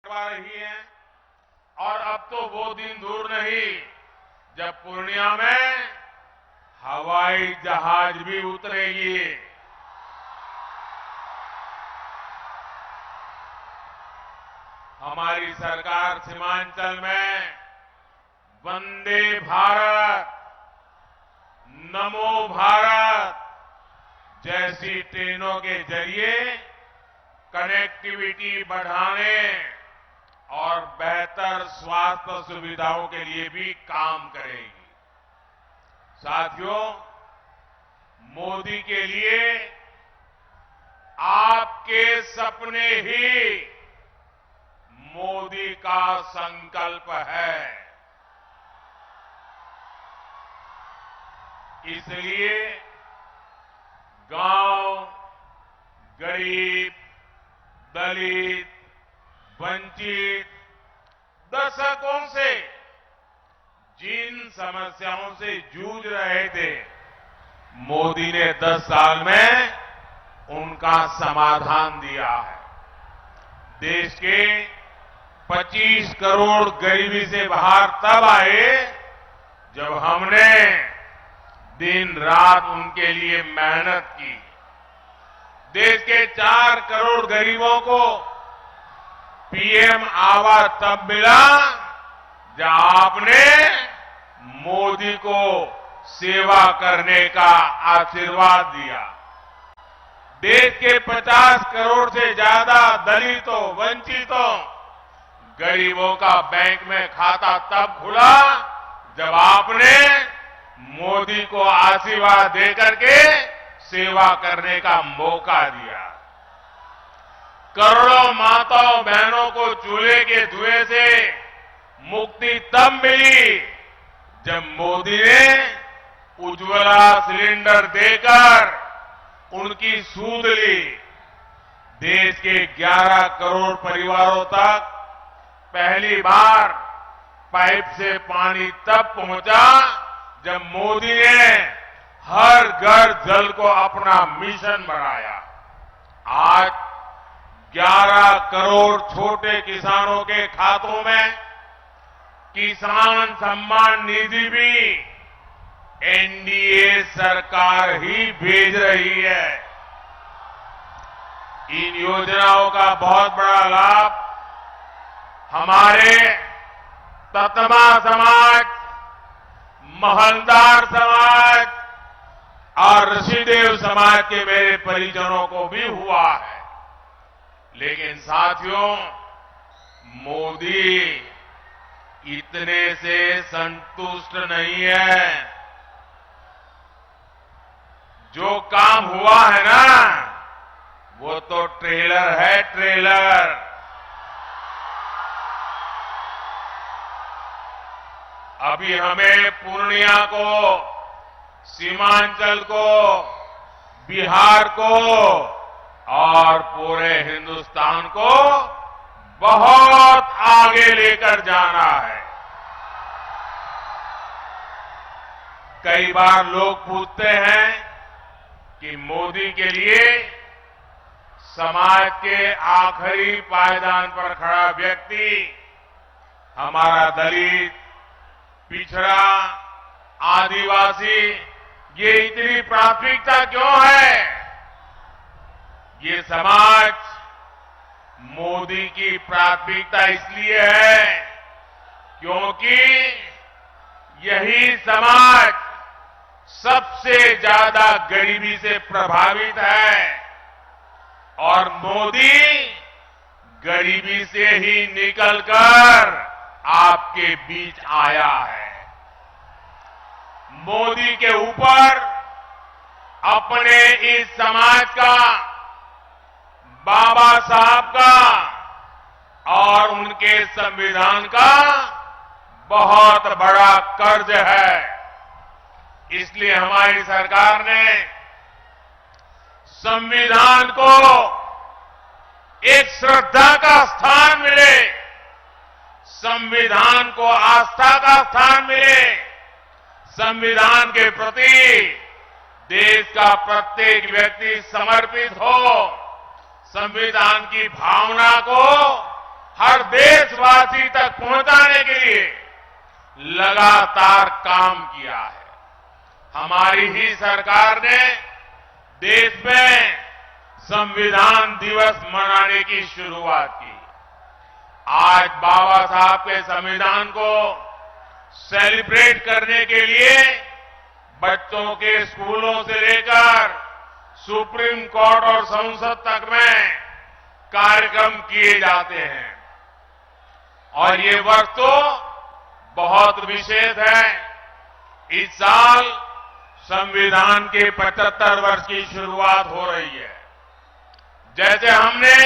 करवा रही है और अब तो वो दिन दूर नहीं जब पूर्णिया में हवाई जहाज भी उतरेगी। हमारी सरकार सीमांचल में वंदे भारत, नमो भारत जैसी ट्रेनों के जरिए कनेक्टिविटी बढ़ाने और बेहतर स्वास्थ्य सुविधाओं के लिए भी काम करेगी। साथियों, मोदी के लिए आपके सपने ही मोदी का संकल्प है। इसलिए गांव, गरीब, दलित, वंचित दशकों से जिन समस्याओं से जूझ रहे थे, मोदी ने 10 साल में उनका समाधान दिया है। देश के 25 करोड़ गरीबी से बाहर तब आए जब हमने दिन रात उनके लिए मेहनत की। देश के 4 करोड़ गरीबों को पीएम आवास तब मिला जब आपने मोदी को सेवा करने का आशीर्वाद दिया। देश के 50 करोड़ से ज्यादा दलितों, वंचितों, गरीबों का बैंक में खाता तब खुला जब आपने मोदी को आशीर्वाद देकर के सेवा करने का मौका दिया। करोड़ों माताओं बहनों को चूल्हे के धुएं से मुक्ति तब मिली जब मोदी ने उज्ज्वला सिलेंडर देकर उनकी सूद ली। देश के 11 करोड़ परिवारों तक पहली बार पाइप से पानी तब पहुंचा जब मोदी ने हर घर जल को अपना मिशन बनाया। आज 11 करोड़ छोटे किसानों के खातों में किसान सम्मान निधि भी एनडीए सरकार ही भेज रही है। इन योजनाओं का बहुत बड़ा लाभ हमारे ततमा समाज, महलदार समाज और ऋषिदेव समाज के मेरे परिजनों को भी हुआ है। लेकिन साथियों, मोदी इतने से संतुष्ट नहीं है। जो काम हुआ है ना, वो तो ट्रेलर है, ट्रेलर। अभी हमें पूर्णिया को, सीमांचल को, बिहार को और पूरे हिंदुस्तान को बहुत आगे लेकर जाना है। कई बार लोग पूछते हैं कि मोदी के लिए समाज के आखिरी पायदान पर खड़ा व्यक्ति, हमारा दलित, पिछड़ा, आदिवासी, ये इतनी प्राथमिकता क्यों है? ये समाज मोदी की प्राथमिकता इसलिए है क्योंकि यही समाज सबसे ज्यादा गरीबी से प्रभावित है और मोदी गरीबी से ही निकलकर आपके बीच आया है। मोदी के ऊपर अपने इस समाज का, बाबा साहब का और उनके संविधान का बहुत बड़ा कर्ज है। इसलिए हमारी सरकार ने संविधान को एक श्रद्धा का स्थान मिले, संविधान को आस्था का स्थान मिले, संविधान के प्रति देश का प्रत्येक व्यक्ति समर्पित हो, संविधान की भावना को हर देशवासी तक पहुंचाने के लिए लगातार काम किया है। हमारी ही सरकार ने देश में संविधान दिवस मनाने की शुरुआत की। आज बाबा साहब के संविधान को सेलिब्रेट करने के लिए बच्चों के स्कूलों से लेकर सुप्रीम कोर्ट और संसद तक में कार्यक्रम किए जाते हैं। और ये वर्ष तो बहुत विशेष है। इस साल संविधान के 75 वर्ष की शुरुआत हो रही है। जैसे हमने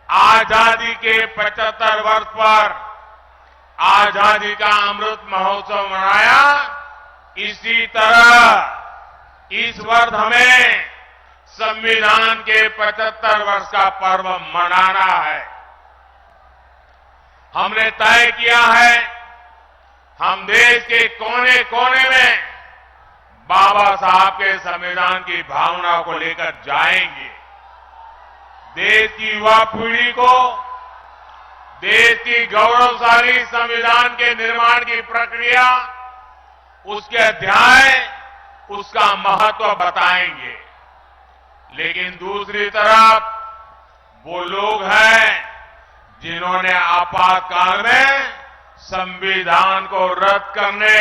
आजादी के 75 वर्ष पर आजादी का अमृत महोत्सव मनाया, इसी तरह इस वर्ष हमें संविधान के 75 वर्ष का पर्व मनाना है। हमने तय किया है, हम देश के कोने कोने में बाबा साहब के संविधान की भावना को लेकर जाएंगे। देश की युवा पीढ़ी को देश की गौरवशाली संविधान के निर्माण की प्रक्रिया, उसके अध्याय, उसका महत्व बताएंगे। लेकिन दूसरी तरफ वो लोग हैं जिन्होंने आपातकाल में संविधान को रद्द करने,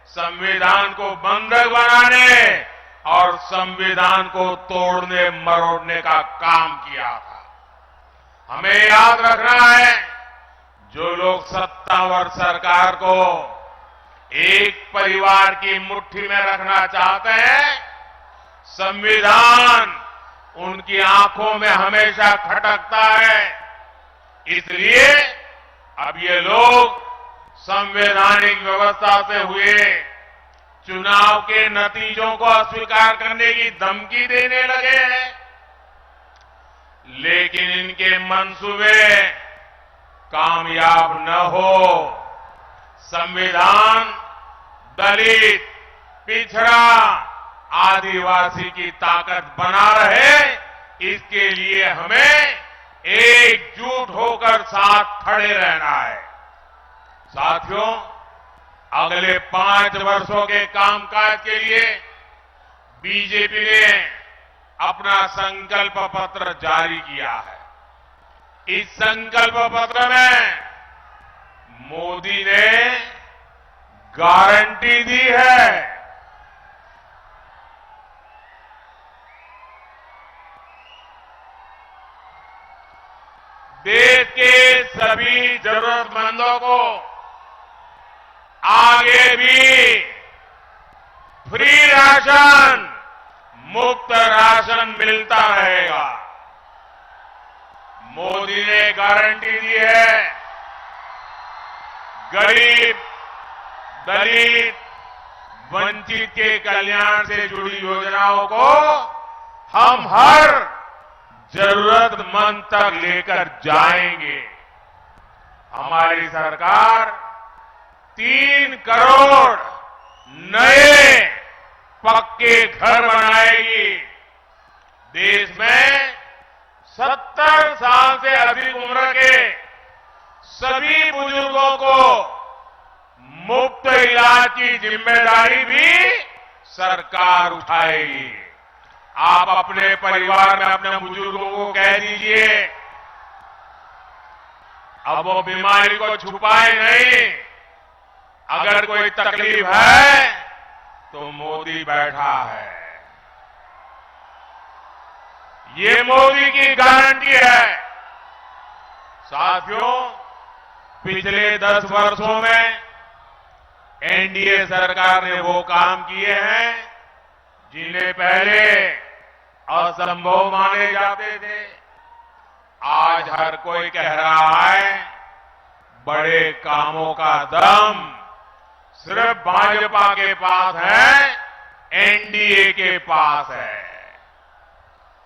संविधान को बंधक बनाने और संविधान को तोड़ने मरोड़ने का काम किया था। हमें याद रखना है, जो लोग सत्तावर सरकार को एक परिवार की मुट्ठी में रखना चाहते हैं, संविधान उनकी आंखों में हमेशा खटकता है। इसलिए अब ये लोग संवैधानिक व्यवस्था से हुए चुनाव के नतीजों को अस्वीकार करने की धमकी देने लगे हैं। लेकिन इनके मंसूबे कामयाब न हो। संविधान दलित, पिछड़ा, आदिवासी की ताकत बना रहे, इसके लिए हमें एकजुट होकर साथ खड़े रहना है। साथियों, अगले 5 वर्षों के कामकाज के लिए बीजेपी ने अपना संकल्प पत्र जारी किया है। इस संकल्प पत्र में मोदी ने गारंटी दी है, देश के सभी जरूरतमंदों को आगे भी फ्री राशन, मुफ्त राशन मिलता रहेगा। मोदी ने गारंटी दी है, गरीब, दलित, वंचित के कल्याण से जुड़ी योजनाओं को हम हर जरूरतमंद तक लेकर जाएंगे। हमारी सरकार 3 करोड़ नए पक्के घर बनाएगी। देश में 70 साल से अधिक उम्र के सभी बुजुर्गों को मुफ्त इलाज की जिम्मेदारी भी सरकार उठाएगी। आप अपने परिवार में अपने बुजुर्गों को कह दीजिए, अब वो बीमारी को छुपाए नहीं। अगर कोई तकलीफ है तो मोदी बैठा है। ये मोदी की गारंटी है। साथियों, पिछले 10 वर्षों में एनडीए सरकार ने वो काम किए हैं जिन्हें पहले असंभव माने जाते थे। आज हर कोई कह रहा है, बड़े कामों का दम सिर्फ भाजपा के पास है, एनडीए के पास है।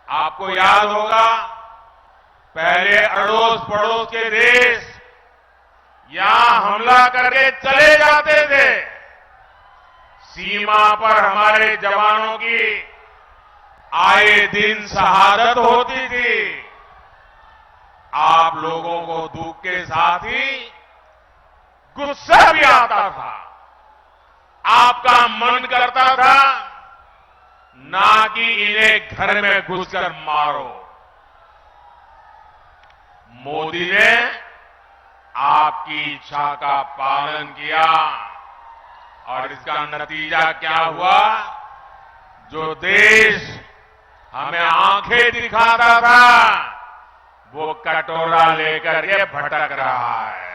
आपको याद होगा, पहले अड़ोस पड़ोस के देश यहां हमला करके चले जाते थे। सीमा पर हमारे जवानों की आए दिन शहादत होती थी। आप लोगों को दुख के साथ ही गुस्सा भी आता था। आपका मन करता था ना कि इन्हें घर में घुसकर मारो। मोदी ने आपकी इच्छा का पालन किया और इसका नतीजा क्या हुआ? जो देश हमें आंखें दिखाता था वो कटोरा लेकर के भटक रहा है।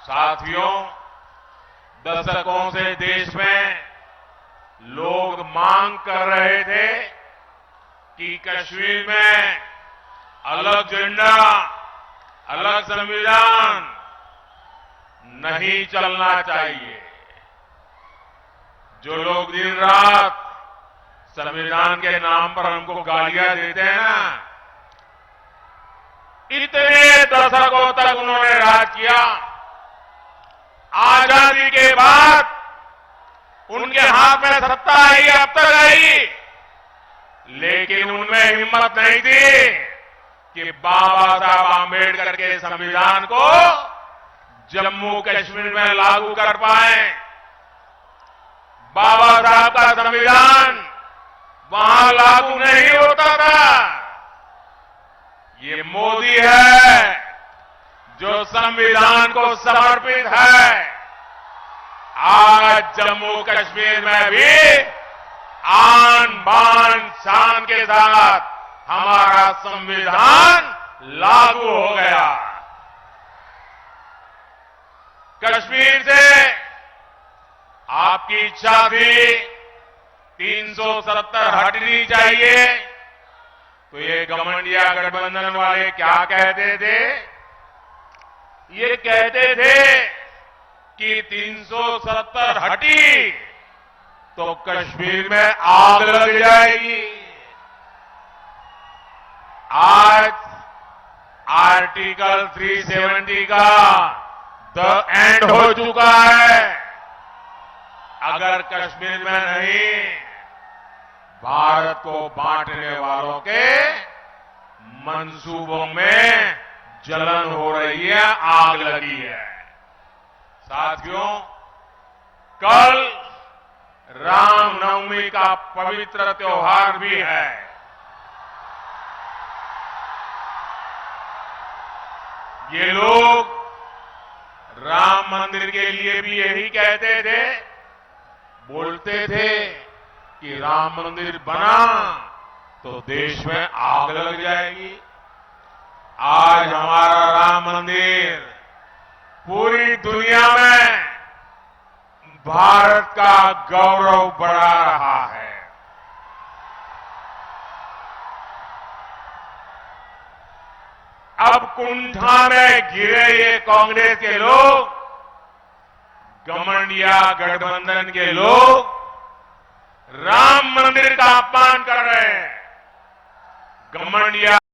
साथियों, दशकों से देश में लोग मांग कर रहे थे कि कश्मीर में अलग झंडा, अलग संविधान नहीं चलना चाहिए। जो लोग दिन रात संविधान के नाम पर हमको गालियां देते हैं ना, इतने दशकों तक उन्होंने राज किया। आजादी के बाद उनके हाथ में सत्ता आई, अब तक आई, लेकिन उनमें हिम्मत नहीं थी कि बाबा साहब आंबेडकर के संविधान को जम्मू कश्मीर में लागू कर पाए। बाबा साहब का संविधान वहां लागू नहीं होता था। ये मोदी है जो संविधान को समर्पित है। आज जम्मू कश्मीर में भी आन बान शान के साथ हमारा संविधान लागू हो गया। कश्मीर से आपकी इच्छा थी 370 हटनी चाहिए, तो ये घमंडिया गठबंधन वाले क्या कहते थे? ये कहते थे कि 370 हटी तो कश्मीर में आग लग जाएगी। आज आर्टिकल 370 का द एंड हो चुका है। अगर कश्मीर में नहीं, भारत को बांटने वालों के मंसूबों में जलन हो रही है, आग लगी है। साथियों, कल रामनवमी का पवित्र त्योहार भी है। ये लोग राम मंदिर के लिए भी यही कहते थे, बोलते थे कि राम मंदिर बना तो देश में आग लग जाएगी। आज हमारा राम मंदिर पूरी दुनिया में भारत का गौरव बढ़ा रहा है। अब कुंठा में घिरे ये कांग्रेस के लोग, घमंडिया गठबंधन के लोग राम मंदिर का अपमान कर रहे हैं। घमंडिया